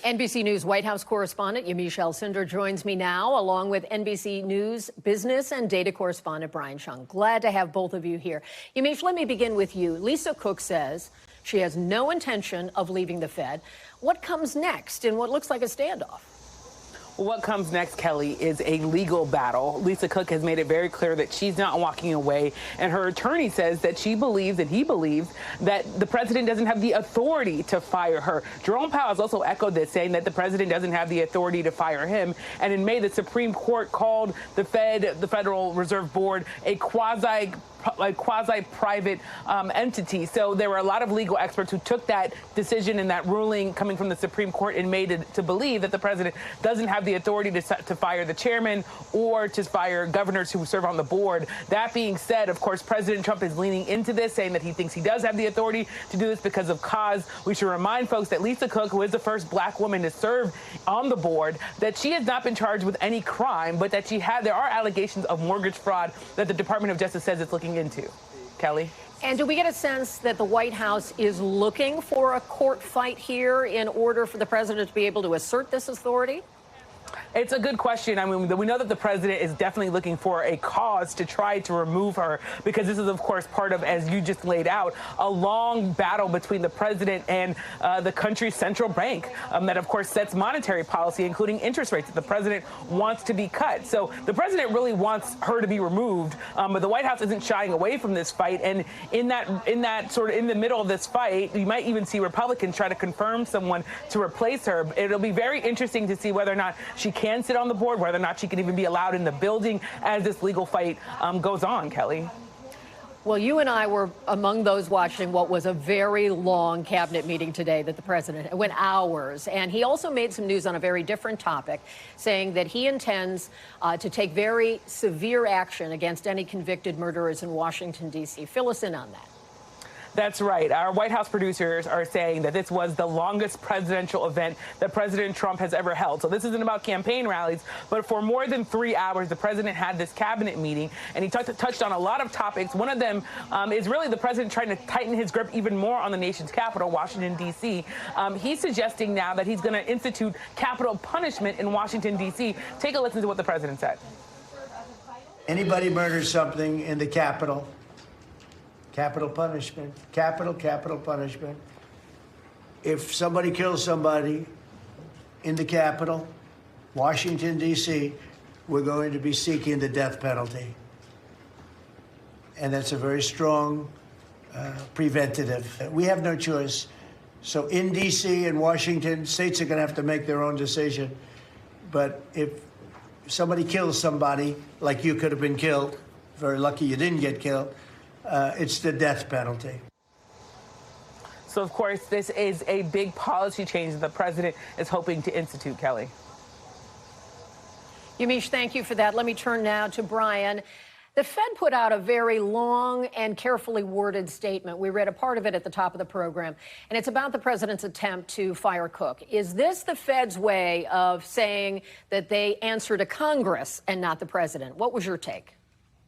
NBC News White House correspondent Yamiche Alcindor joins me now, along with NBC News business and data correspondent Cheung. Glad to have both of you here. Yamiche, let me begin with you. Lisa Cook says she has no intention of leaving the Fed. What comes next in what looks like a standoff? What comes next, Kelly, is a legal battle. Lisa Cook has made it very clear that she's not walking away, and her attorney says that she believes, and he believes, that the president doesn't have the authority to fire her. Jerome Powell has also echoed this, saying that the president doesn't have the authority to fire him. And in May, the Supreme Court called the Fed, the Federal Reserve Board, a quasi-private entity. So there were a lot of legal experts who took that decision and that ruling coming from the Supreme Court and made it to believe that the president doesn't have the authority to fire the chairman or to fire governors who serve on the board. That being said, of course, President Trump is leaning into this, saying that he thinks he does have the authority to do this because of cause. We should remind folks that Lisa Cook, who is the first black woman to serve on the board, that she has not been charged with any crime, but that there are allegations of mortgage fraud that the Department of Justice says it's looking into. Kelly? And do we get a sense that the White House is looking for a court fight here in order for the president to be able to assert this authority? It's a good question. I mean, we know that the president is definitely looking for a cause to try to remove her, because this is, of course, part of, as you just laid out, a long battle between the president and the country's central bank that, of course, sets monetary policy, including interest rates that the president wants to be cut. So the president really wants her to be removed, but the White House isn't shying away from this fight. And in the middle of this fight, you might even see Republicans try to confirm someone to replace her. It'll be very interesting to see whether or not she can sit on the board, whether or not she can even be allowed in the building as this legal fight goes on, Kelly. Well, you and I were among those watching what was a very long cabinet meeting today that the president went hours. And he also made some news on a very different topic, saying that he intends to take very severe action against any convicted murderers in Washington, D.C. Fill us in on that. That's right. Our White House producers are saying that this was the longest presidential event that President Trump has ever held. So this isn't about campaign rallies, but for more than 3 hours, the president had this cabinet meeting, and he touched on a lot of topics. One of them is really the president trying to tighten his grip even more on the nation's capital, Washington, D.C. He's suggesting now that he's going to institute capital punishment in Washington, D.C. Take a listen to what the president said. Anybody murders something in the Capitol, capital punishment, capital punishment. If somebody kills somebody in the Capitol, Washington, D.C., we're going to be seeking the death penalty. And that's a very strong preventative. We have no choice. So in D.C. and Washington, states are going to have to make their own decision. But if somebody kills somebody, like you could have been killed, very lucky you didn't get killed, it's the death penalty. So, of course, this is a big policy change that the president is hoping to institute, Kelly. Yamiche, thank you for that. Let me turn now to Brian. The Fed put out a very long and carefully worded statement. We read a part of it at the top of the program, and it's about the president's attempt to fire Cook. Is this the Fed's way of saying that they answer to Congress and not the president? What was your take?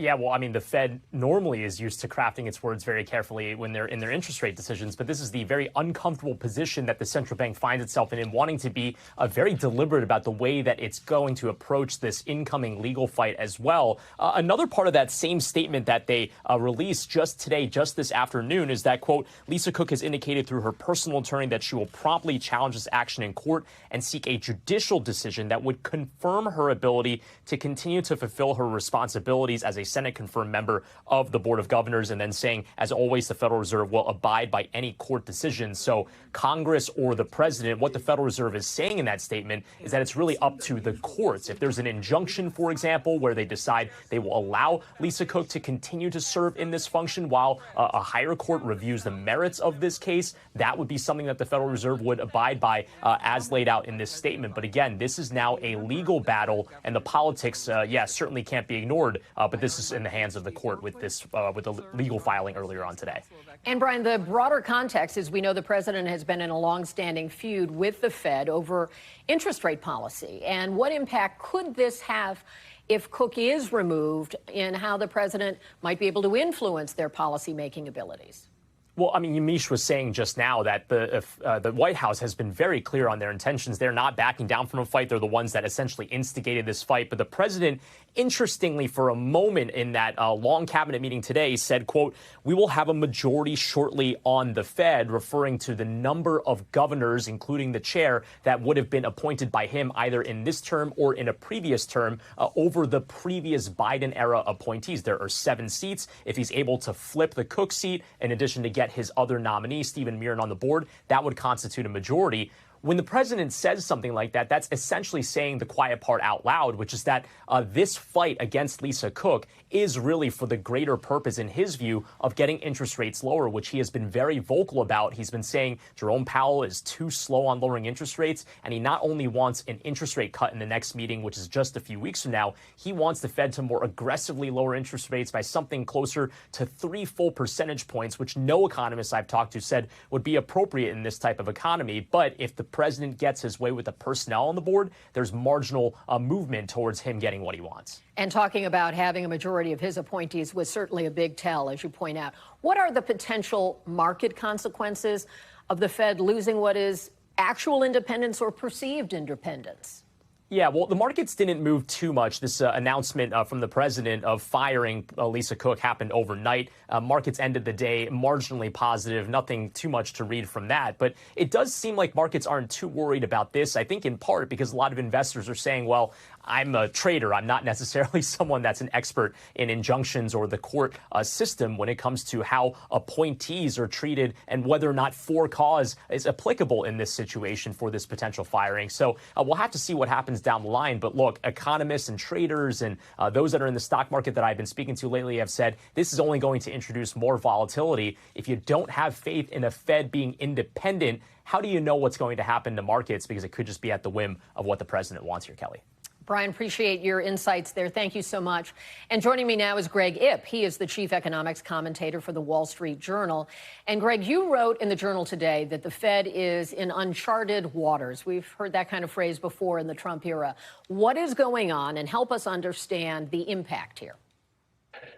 Yeah, well, I mean, the Fed normally is used to crafting its words very carefully when they're in their interest rate decisions, but this is the very uncomfortable position that the central bank finds itself in wanting to be very deliberate about the way that it's going to approach this incoming legal fight as well. Another part of that same statement that they released just today, just this afternoon, is that, quote, Lisa Cook has indicated through her personal attorney that she will promptly challenge this action in court and seek a judicial decision that would confirm her ability to continue to fulfill her responsibilities as a Senate-confirmed member of the Board of Governors, and then saying, as always, the Federal Reserve will abide by any court decision. So Congress or the president, what the Federal Reserve is saying in that statement is that it's really up to the courts. If there's an injunction, for example, where they decide they will allow Lisa Cook to continue to serve in this function while a higher court reviews the merits of this case, that would be something that the Federal Reserve would abide by as laid out in this statement. But again, this is now a legal battle, and the politics, certainly can't be ignored. But this is in the hands of the court with this, with the legal filing earlier on today. And Brian, the broader context is we know the president has been in a long-standing feud with the Fed over interest rate policy. And what impact could this have if Cook is removed in how the president might be able to influence their policy-making abilities? Well, I mean, Yamiche was saying just now that the White House has been very clear on their intentions. They're not backing down from a fight. They're the ones that essentially instigated this fight. But the president, interestingly, for a moment in that long cabinet meeting today, said, quote, "We will have a majority shortly on the Fed," referring to the number of governors, including the chair, that would have been appointed by him either in this term or in a previous term over the previous Biden era appointees. There are 7 seats. If he's able to flip the Cook seat, in addition to get his other nominee, Stephen Meehan, on the board, that would constitute a majority. When the president says something like that, that's essentially saying the quiet part out loud, which is that this fight against Lisa Cook is really for the greater purpose, in his view, of getting interest rates lower, which he has been very vocal about. He's been saying Jerome Powell is too slow on lowering interest rates, and he not only wants an interest rate cut in the next meeting, which is just a few weeks from now, he wants the Fed to more aggressively lower interest rates by something closer to 3 full percentage points, which no economist I've talked to said would be appropriate in this type of economy. But if the president gets his way with the personnel on the board, there's marginal movement towards him getting what he wants. And talking about having a majority of his appointees was certainly a big tell, as you point out. What are the potential market consequences of the Fed losing what is actual independence or perceived independence? Yeah, well, the markets didn't move too much. This announcement from the president of firing Lisa Cook happened overnight. Markets ended the day marginally positive, nothing too much to read from that. But it does seem like markets aren't too worried about this, I think in part because a lot of investors are saying, well, I'm a trader. I'm not necessarily someone that's an expert in injunctions or the court system when it comes to how appointees are treated and whether or not for cause is applicable in this situation for this potential firing. So we'll have to see what happens down the line. But look, economists and traders and those that are in the stock market that I've been speaking to lately have said this is only going to introduce more volatility. If you don't have faith in a Fed being independent, how do you know what's going to happen to markets? Because it could just be at the whim of what the president wants here, Kelly. Brian, appreciate your insights there. Thank you so much. And joining me now is Greg Ip. He is the chief economics commentator for the Wall Street Journal. And Greg, you wrote in the Journal today that the Fed is in uncharted waters. We've heard that kind of phrase before in the Trump era. What is going on? And help us understand the impact here.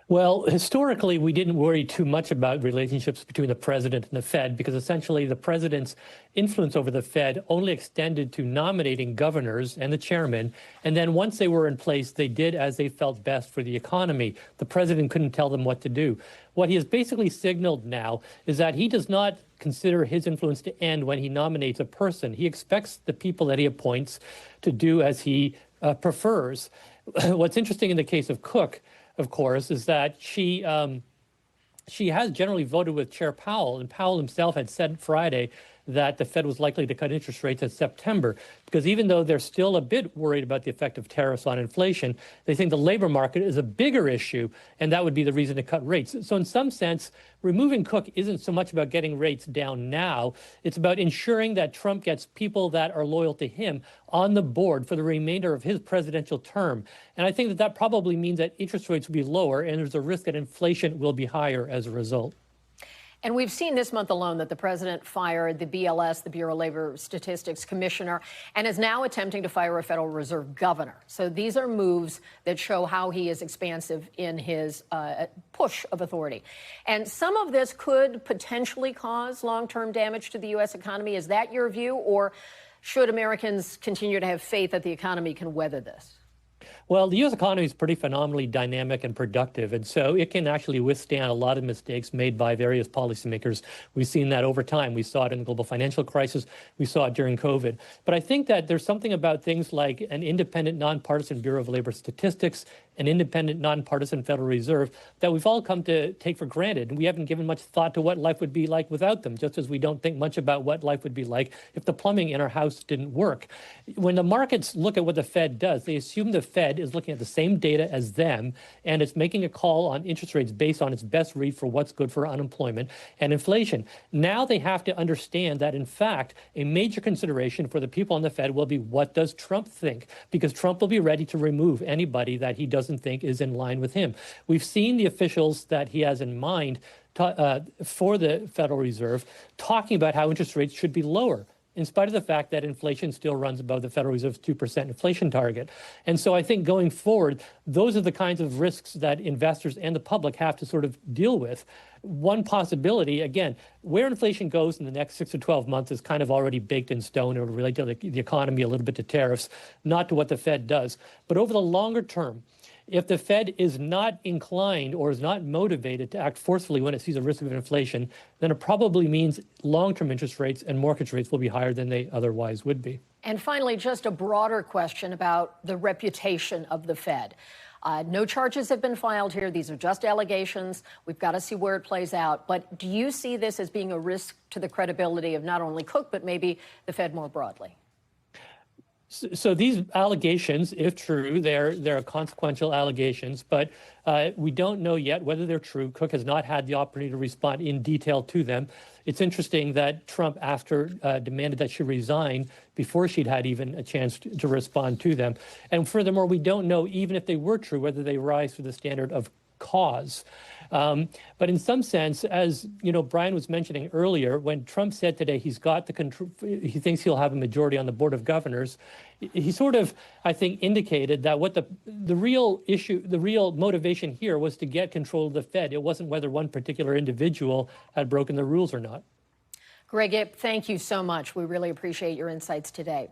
Well, historically, we didn't worry too much about relationships between the president and the Fed because essentially the president's influence over the Fed only extended to nominating governors and the chairman. And then once they were in place, they did as they felt best for the economy. The president couldn't tell them what to do. What he has basically signaled now is that he does not consider his influence to end when he nominates a person. He expects the people that he appoints to do as he prefers. What's interesting in the case of Cook, of course, is that she has generally voted with Chair Powell, and Powell himself had said Friday that the Fed was likely to cut interest rates in September, because even though they're still a bit worried about the effect of tariffs on inflation, they think the labor market is a bigger issue, and that would be the reason to cut rates. So in some sense, removing Cook isn't so much about getting rates down now. It's about ensuring that Trump gets people that are loyal to him on the board for the remainder of his presidential term. And I think that that probably means that interest rates will be lower, and there's a risk that inflation will be higher as a result. And we've seen this month alone that the president fired the BLS, the Bureau of Labor Statistics commissioner, and is now attempting to fire a Federal Reserve governor. So these are moves that show how he is expansive in his push of authority. And some of this could potentially cause long-term damage to the U.S. economy. Is that your view, or should Americans continue to have faith that the economy can weather this? Well, the U.S. economy is pretty phenomenally dynamic and productive, and so it can actually withstand a lot of mistakes made by various policymakers. We've seen that over time. We saw it in the global financial crisis. We saw it during COVID. But I think that there's something about things like an independent, nonpartisan Bureau of Labor Statistics, an independent, nonpartisan Federal Reserve that we've all come to take for granted. And we haven't given much thought to what life would be like without them, just as we don't think much about what life would be like if the plumbing in our house didn't work. When the markets look at what the Fed does, they assume the Fed is looking at the same data as them, and it's making a call on interest rates based on its best read for what's good for unemployment and inflation. Now they have to understand that, in fact, a major consideration for the people on the Fed will be, what does Trump think? Because Trump will be ready to remove anybody that he doesn't think is in line with him. We've seen the officials that he has in mind for the Federal Reserve talking about how interest rates should be lower. in spite of the fact that inflation still runs above the Federal Reserve's 2% inflation target. And so I think going forward, those are the kinds of risks that investors and the public have to sort of deal with. One possibility, again, where inflation goes in the next 6 to 12 months is kind of already baked in stone. It will relate to the economy, a little bit to tariffs, not to what the Fed does. But over the longer term, if the Fed is not inclined or is not motivated to act forcefully when it sees a risk of inflation, then it probably means long-term interest rates and mortgage rates will be higher than they otherwise would be. And finally, just a broader question about the reputation of the Fed. No charges have been filed here. These are just allegations. We've got to see where it plays out. But do you see this as being a risk to the credibility of not only Cook, but maybe the Fed more broadly? So these allegations, if true, they're consequential allegations, but we don't know yet whether they're true. Cook has not had the opportunity to respond in detail to them. It's interesting that Trump, after demanded that she resign before she'd had even a chance to respond to them. And furthermore, we don't know, even if they were true, whether they rise to the standard of cause. But in some sense, as you know, Brian was mentioning earlier, when Trump said today he's got the control, he thinks he'll have a majority on the Board of Governors, he sort of, I think, indicated that what the real issue, the real motivation here was to get control of the Fed. It wasn't whether one particular individual had broken the rules or not. Greg, thank you so much. We really appreciate your insights today.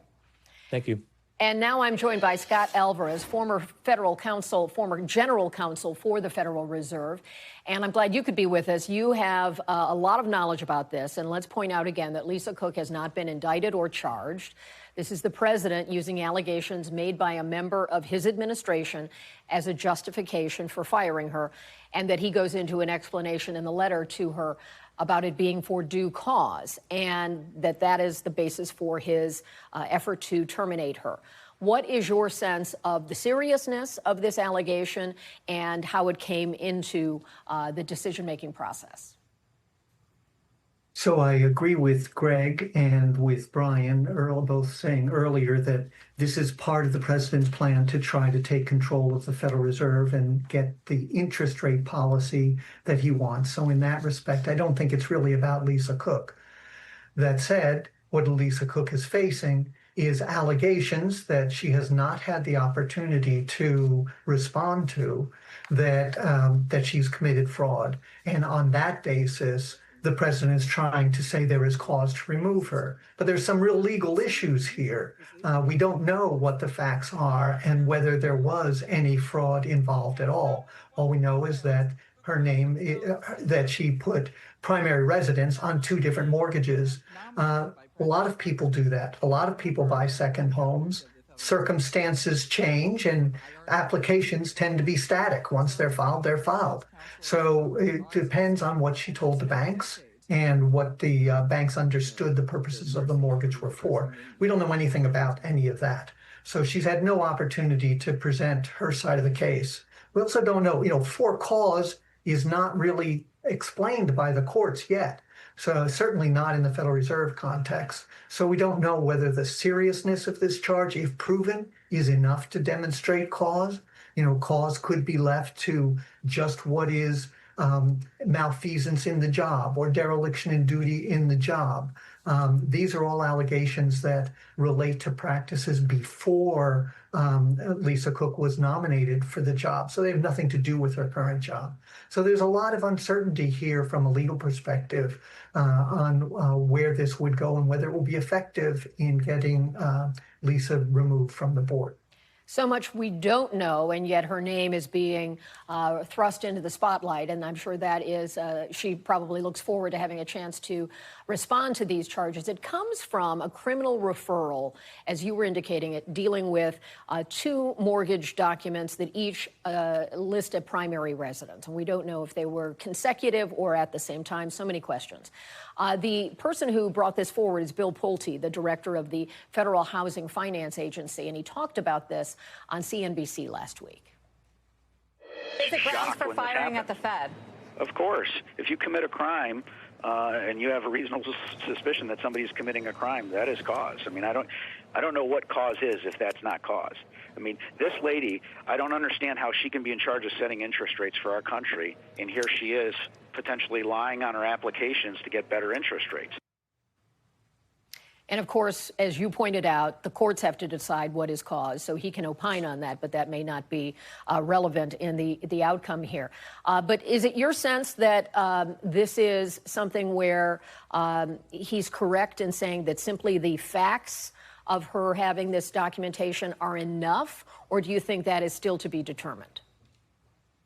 Thank you. And now I'm joined by Scott Alvarez, former federal counsel, former general counsel for the Federal Reserve. And I'm glad you could be with us. You have a lot of knowledge about this. And let's point out again that Lisa Cook has not been indicted or charged. This is the president using allegations made by a member of his administration as a justification for firing her, and that he goes into an explanation in the letter to her about it being for due cause, and that is the basis for his effort to terminate her. What is your sense of the seriousness of this allegation and how it came into the decision-making process? So I agree with Greg and with Brian, both saying earlier that this is part of the president's plan to try to take control of the Federal Reserve and get the interest rate policy that he wants. So in that respect, I don't think it's really about Lisa Cook. That said, what Lisa Cook is facing is allegations that she has not had the opportunity to respond to, that she's committed fraud. And on that basis, the president is trying to say there is cause to remove her. But there's some real legal issues here. We don't know what the facts are and whether there was any fraud involved at all. All we know is that her name, that she put primary residence on 2 different mortgages. A lot of people do that. A lot of people buy second homes. Circumstances change and applications tend to be static. Once they're filed, they're filed. So it depends on what she told the banks and what the banks understood the purposes of the mortgage were for. We don't know anything about any of that. So she's had no opportunity to present her side of the case. We also don't know, for cause is not really explained by the courts yet. So certainly not in the Federal Reserve context. So we don't know whether the seriousness of this charge, if proven, is enough to demonstrate cause. Cause could be left to just what is malfeasance in the job or dereliction in duty in the job. These are all allegations that relate to practices before Lisa Cook was nominated for the job. So they have nothing to do with her current job. So there's a lot of uncertainty here from a legal perspective on where this would go and whether it will be effective in getting Lisa removed from the board. So much we don't know, and yet her name is being thrust into the spotlight, and I'm sure that is, she probably looks forward to having a chance to respond to these charges. It comes from a criminal referral, as you were indicating it, dealing with 2 mortgage documents that each list a primary residence, and we don't know if they were consecutive or at the same time. So many questions. The person who brought this forward is Bill Pulte, the director of the Federal Housing Finance Agency, and he talked about this on CNBC last week. Is it grounds for firing at the Fed? Of course. If you commit a crime and you have a reasonable suspicion that somebody's committing a crime, that is cause. I mean, I don't know what cause is if that's not cause. I mean, this lady, I don't understand how she can be in charge of setting interest rates for our country, and here she is potentially lying on her applications to get better interest rates. And of course, as you pointed out, the courts have to decide what is cause, so he can opine on that, but that may not be relevant in the outcome here. But is it your sense that this is something where he's correct in saying that simply the facts of her having this documentation are enough, or do you think that is still to be determined?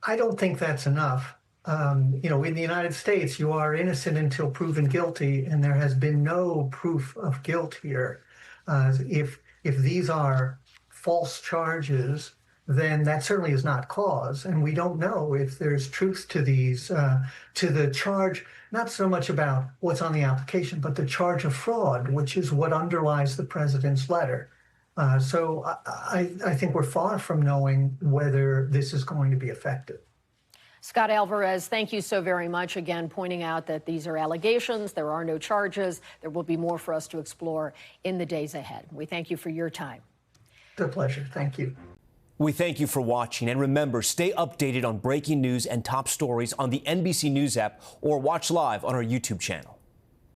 I don't think that's enough. In the United States, you are innocent until proven guilty, and there has been no proof of guilt here. If these are false charges, then that certainly is not cause, and we don't know if there's truth to these, to the charge, not so much about what's on the application, but the charge of fraud, which is what underlies the president's letter. So I think we're far from knowing whether this is going to be effective. Scott Alvarez, thank you so very much, again, pointing out that these are allegations, there are no charges. There will be more for us to explore in the days ahead. We thank you for your time. It's a pleasure. Thank you. We thank you for watching, and remember, stay updated on breaking news and top stories on the NBC News app or watch live on our YouTube channel.